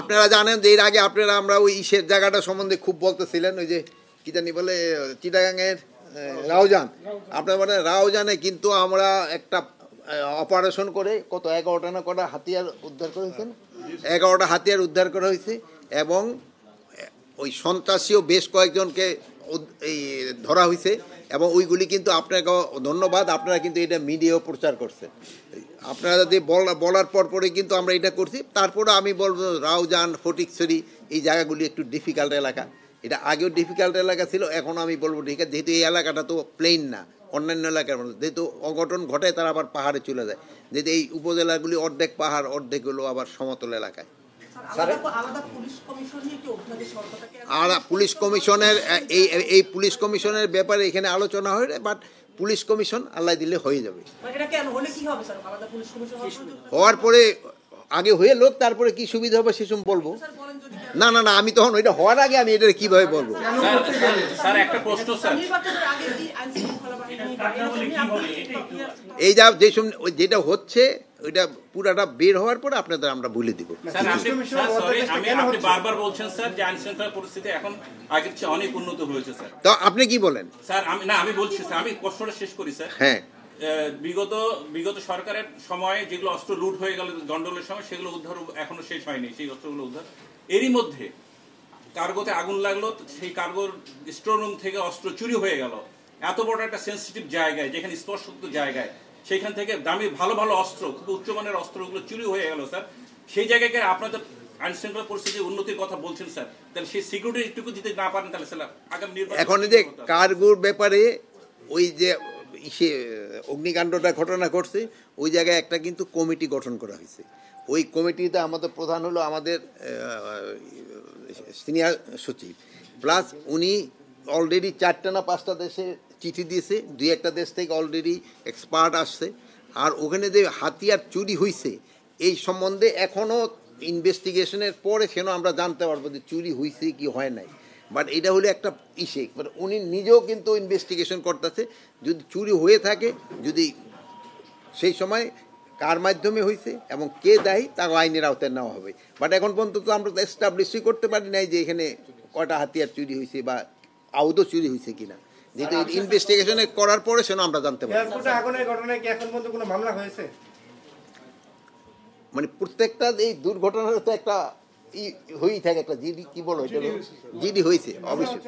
আপনারা জানেন যে এর আগে আপনারা আমরা ওই ইসের জায়গাটা সম্বন্ধে খুব বলতেছিলেন, ওই যে কি জানি বলে চিটাগাংয়ের রাউজান, আপনার মানে রাউজানে কিন্তু আমরা একটা অপারেশন করে কত 11টা না কটা হাতিয়ার উদ্ধার করা হয়েছে, 11টা হাতিয়ার উদ্ধার করা হয়েছে এবং ওই সন্ত্রাসীও বেশ কয়েকজনকে এই ধরা হয়েছে এবং ওইগুলি কিন্তু আপনাকে ধন্যবাদ, আপনারা কিন্তু এটা মিডিয়াও প্রচার করছে। আপনারা যদি বলার পরে কিন্তু আমরা এটা করছি। তারপরে আমি বলবো রাউজান, ফটিকছড়ি এই জায়গাগুলি একটু ডিফিকাল্ট এলাকা, এটা আগেও ডিফিকাল্ট এলাকা ছিল, এখন আমি বলবো ঠিক আছে, যেহেতু এই এলাকাটা তো প্লেন না, অন্যান্য এলাকার মধ্যে যেহেতু অঘটন ঘটে তারা আবার পাহাড়ে চলে যায়, যেহেতু এই উপজেলাগুলি অর্ধেক পাহাড় অর্ধেক হলো আবার সমতল এলাকায়। আর পুলিশ কমিশনের এই পুলিশ কমিশনের ব্যাপারে এখানে আলোচনা হয়, বাট পুলিশ কমিশন আল্লাহ দিলে হয়ে যাবে। হওয়ার পরে আগে হয়ে লোক তারপরে কি সুবিধা হবে সেসব বলবো। না না না, আমি তখন ওইটা হওয়ার আগে আমি এটা কিভাবে বলবো। এই যা যেটা হচ্ছে ওইটা পুরাটা বের হওয়ার পরে আপনাদের আমরা বলে দিব। আপনি বারবার বলছেন স্যার যে আইন শৃঙ্খলা পরিস্থিতি এখন আগের চেয়ে অনেক উন্নত হয়েছে স্যার, তো আপনি কি বলেন? স্যার আমি বলছি স্যার, আমি প্রশ্নটা শেষ করি স্যার। হ্যাঁ, বিগত সরকারের সময় যেগুলো অস্ত্র লুট হয়ে গেল গন্ডগোলের সময়, সেগুলো উদ্ধার এখনো শেষ হয়নি, সেই অস্ত্রগুলো উদ্ধার। এরই মধ্যে কার্গোতে আগুন লাগলো, সেই কার্গোর স্টোর রুম থেকে অস্ত্র চুরি হয়ে গেল। এত বড় একটা সেন্সিটিভ জায়গায়, যেখানে স্পর্শযুক্ত জায়গায়, সেখান থেকে দামি ভালো ভালো অস্ত্র, খুব উচ্চমানের অস্ত্রগুলো চুরি হয়ে গেল স্যার। সেই জায়গায় আপনাদের আইন শৃঙ্খলা পরিস্থিতির উন্নতির কথা বলছেন স্যার, তাহলে সেই সিকিউরিটি একটুকু দিতে না পারেন তাহলে স্যার আগামী নির্বাচন। এখন যে কার্গোর ব্যাপারে ওই যে অগ্নিকাণ্ডটা ঘটনা ঘটছে, ওই জায়গায় একটা কিন্তু কমিটি গঠন করা হয়েছে। ওই কমিটিতে আমাদের প্রধান হলো আমাদের সিনিয়র সচিব, প্লাস উনি অলরেডি 4টা না 5টা দেশে চিঠি দিয়েছে, 2-1টা দেশ থেকে অলরেডি এক্সপার্ট আসছে। আর ওখানে যে হাতিয়ার চুরি হয়েছে এই সম্বন্ধে এখনও ইনভেস্টিগেশনের পরে সেন আমরা জানতে পারবো যে চুরি হয়েছে কি হয় নাই। বাট এটা হলো একটা ইসে, বাট উনি নিজেও কিন্তু ইনভেস্টিগেশন করতেছে, যদি চুরি হয়ে থাকে, যদি সেই সময় কার মাধ্যমে হয়েছে এবং কে দায়ী তাকে আইনের আওতায় নেওয়া হবে। বাট এখন পর্যন্ত তো আমরা এস্টাবলিশই করতে পারি নাই যে এখানে কটা হাতিয়ার চুরি হয়েছে বা আদৌ চুরি হয়েছে কিনা, যেহেতু ইনভেস্টিগেশনে করার পরে সেটা আমরা জানতে পারি। মানে প্রত্যেকটা এই দুর্ঘটনার তো একটা হয়েই থাকে, একটা জিডি কি বলো, এটা জিডি হয়েছে অবশ্যই।